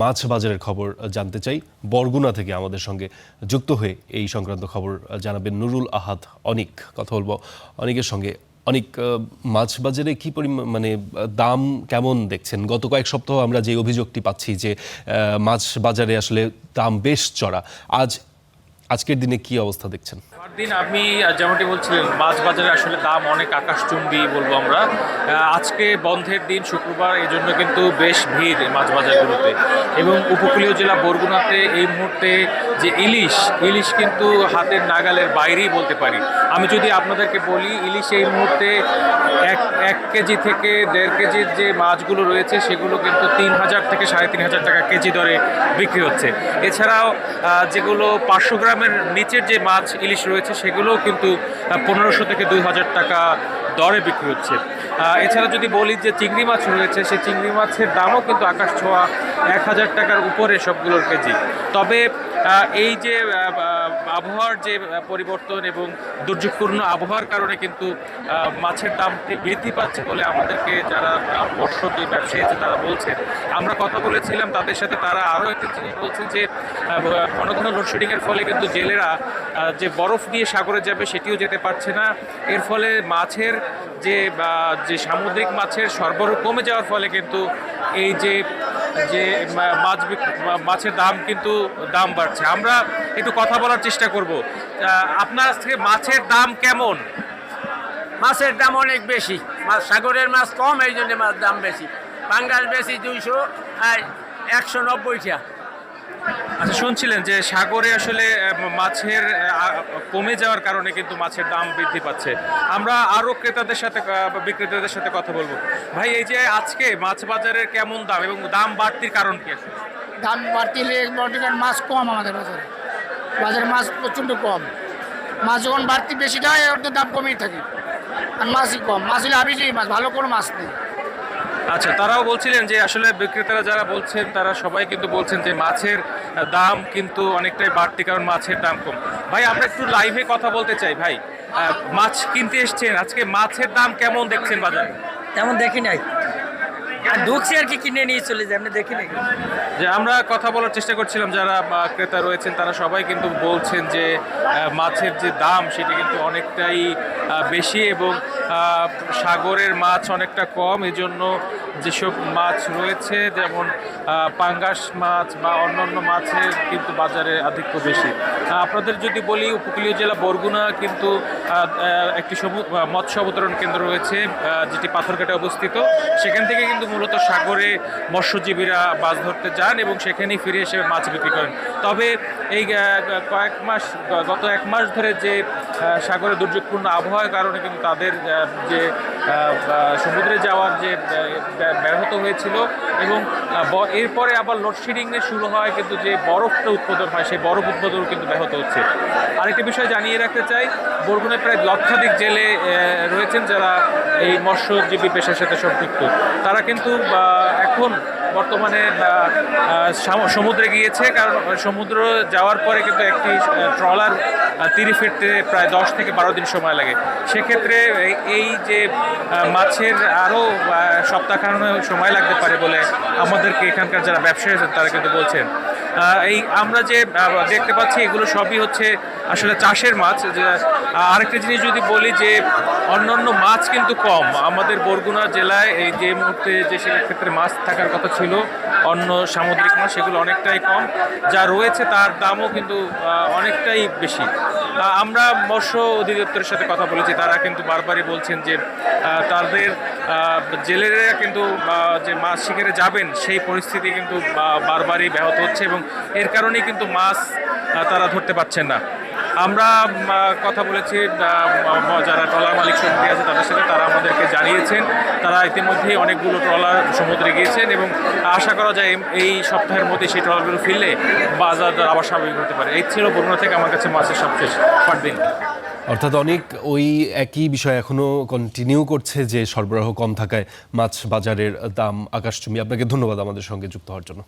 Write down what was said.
মাছ বাজারের খবর জানতে চাই। বরগুনা থেকে আমাদের সঙ্গে যুক্ত হয়ে এই সংক্রান্ত খবর জানাবেন নুরুল আহাদ অনিক। কথা বলবো অনিকের সঙ্গে। অনিক, মাছ বাজারে কি মানে দাম কেমন দেখছেন? গত কয়েক সপ্তাহ আমরা যে অভিযোগটি পাচ্ছি যে মাছ বাজারে আসলে দাম বেশ চড়া, আজকের দিনে কি অবস্থা দেখছেন? দিন আপনি যেমনটি বলছিলেন, মাছ বাজারে আসলে দাম অনেক আকাশচুম্বী বলবো আমরা। আজকে বন্ধের দিন শুক্রবার, এই জন্য কিন্তু বেশ ভিড় মাছ বাজারগুলোতে। এবং উপকূলীয় জেলা বরগুনাতে এই মুহূর্তে যে ইলিশ কিন্তু হাতের নাগালের বাইরেই বলতে পারি। আমি যদি আপনাদেরকে বলি, ইলিশ এই মুহূর্তে এক কেজি থেকে 1.5 কেজির যে মাছগুলো রয়েছে সেগুলো কিন্তু 3,000 থেকে 3,500 টাকা কেজি দরে বিক্রি হচ্ছে। এছাড়াও যেগুলো 500 গ্রামের নিচের যে মাছ ইলিশ রয়েছে সেগুলোও কিন্তু 1500 থেকে 2,000 টাকা দরে বিক্রি হচ্ছে। এছাড়া যদি বলি যে চিংড়ি মাছ রয়েছে, সেই চিংড়ি মাছের দামও কিন্তু আকাশ ছোঁয়া 1,000 টাকার উপরে সবগুলোর কেজি। তবে এই যে আবহাওয়ার যে পরিবর্তন এবং দুর্যোগপূর্ণ আবহাওয়ার কারণে কিন্তু মাছের দাম বৃদ্ধি পাচ্ছে বলে আমাদেরকে যারা মৎস্য ব্যবসায়ী আছে তারা বলছেন। আমরা কথা বলেছিলাম তাদের সাথে, তারা আরও একটি জিনিস বলছেন যে ঘন ঘন লোডশেডিংয়ের ফলে কিন্তু জেলেরা যে বরফ নিয়ে সাগরে যাবে সেটিও যেতে পারছে না। এর ফলে মাছের যে সামুদ্রিক মাছের সরবরাহ কমে যাওয়ার ফলে কিন্তু এই যে মাছের দাম কিন্তু দাম বাড়ছে। আমরা একটু কথা বলার চেষ্টা করব। আপনার থেকে মাছের দাম কেমন? মাছের দাম অনেক বেশি, সাগরের মাছ কম, এই জন্য মাছ দাম বেশি। পাঙ্গাস বেশি 200 আর 190 টাকা। আচ্ছা, শুনছিলেন যে সাগরে আসলে মাছের কমে যাওয়ার কারণে কিন্তু মাছের দাম বৃদ্ধি পাচ্ছে। আমরা আরও বিক্রেতাদের সাথে কথা বলবো। ভাই, এই যে আজকে মাছ বাজারের কেমন দাম এবং দাম বাড়তির কারণ কি? দাম বাড়তি মাছ কম, আমাদের বাজারে মাছ প্রচণ্ড কম। মাছ যখন বাড়তি বেশি হয় ওর তো দাম কমেই থাকে, আর মাছই কম। মাছ হলে আবিজি মাছ, ভালো কোনো মাছ নেই। আচ্ছা, তারাও বলছিলেন যে আসলে বিক্রেতারা যারা বলছেন তারা সবাই কিন্তু বলছেন যে মাছের দাম কিন্তু অনেকটাই বাড়তি, কারণ মাছের দাম কম। ভাই, আমরা একটু লাইভে কথা বলতে চাই। ভাই, মাছ কিনতে এসছেন, আজকে মাছের দাম কেমন দেখছেন বাজারে? তেমন দেখি নাই, ঢুকছি আর কি, কিনে নিয়ে চলে যাই, আপনি দেখি নাই। যে আমরা কথা বলার চেষ্টা করছিলাম, যারা ক্রেতা রয়েছেন তারা সবাই কিন্তু বলছেন যে মাছের যে দাম সেটি কিন্তু অনেকটাই বেশি এবং সাগরের মাছ অনেকটা কম। এজন্য যেসব মাছ রয়েছে যেমন পাঙ্গাস মাছ বা অন্যান্য মাছের কিন্তু বাজারে আধিক্য বেশি। আপনাদের যদি বলি, উপকূলীয় জেলা বরগুনা কিন্তু একটি মৎস্য অবতরণ কেন্দ্র রয়েছে যেটি পাথরঘাটে অবস্থিত। সেখান থেকে কিন্তু মূলত সাগরে মৎস্যজীবীরা মাছ ধরতে যান এবং সেখানেই ফিরে এসে মাছ বিক্রি করেন। তবে এই গত 1 মাস ধরে যে সাগরে দুর্যোগপূর্ণ আবহাওয়ার কারণে কিন্তু তাদের যে সমুদ্রে যাওয়ার যে ব্যাহত হয়েছিল এবং এরপরে আবার লোডশেডিংয়ে শুরু হয়, কিন্তু যে বরফটা উৎপাদন হয় সেই বরফ উৎপাদন কিন্তু ব্যাহত হচ্ছে। আরেকটি বিষয় জানিয়ে রাখতে চাই, বরগুনায় প্রায় লক্ষাধিক জেলে রয়েছেন যারা এই মৎস্যজীবী পেশার সাথে সম্পৃক্ত। তারা কিন্তু এখন বর্তমানে সমুদ্রে গিয়েছে, কারণ সমুদ্র যাওয়ার পরে কিন্তু একটি ট্রলার তীরে ফিরতে প্রায় 10 থেকে 12 দিন সময় লাগে। সেক্ষেত্রে এই যে মাছের আরও সপ্তাহখানেক সময় লাগতে পারে বলে আমাদেরকে এখানকার যারা ব্যবসায়ী আছেন তারা কিন্তু বলছেন। এই আমরা যে দেখতে পাচ্ছি এগুলো সবই হচ্ছে আসলে চাষের মাছ। আরেকটা জিনিস যদি বলি যে অন্যান্য মাছ কিন্তু কম আমাদের বরগুনা জেলায়। এই যে মুহূর্তে যে সেক্ষেত্রে মাছ থাকার কথা ছিল, অন্য সামুদ্রিক মাছ, সেগুলো অনেকটাই কম। যা রয়েছে তার দামও কিন্তু অনেকটাই বেশি। আমরা মৎস্য অধিদপ্তরের সাথে কথা বলেছি, তারা কিন্তু বারবারই বলছেন যে তাদের জেলেরা কিন্তু যে মাছ শিকারে যাবেন সেই পরিস্থিতি কিন্তু বারবারই ব্যাহত হচ্ছে এবং এর কারণেই কিন্তু মাছ তারা ধরতে পারছেন না। আমরা কথা বলেছি যারা ট্রলার মালিক সমিতি আছে তাদের সাথে, তারা আমাদেরকে জানিয়েছেন তারা ইতিমধ্যেই অনেকগুলো ট্রলার সমুদ্রে গিয়েছেন এবং আশা করা যায় এই সপ্তাহের মধ্যে সেই ট্রলারগুলো ফিরলে বাজার আবার স্বাভাবিক হতে পারে। এই ছিল বরগুনা থেকে আমার কাছে মাছের সবশেষ দিন। অর্থাৎ অনেক ওই একই বিষয় এখনো কন্টিনিউ করছে যে সরবরাহ কম থাকায় মাছ বাজারের দাম আকাশচুম্বী। আপনাকে ধন্যবাদ আমাদের সঙ্গে যুক্ত হওয়ার জন্য।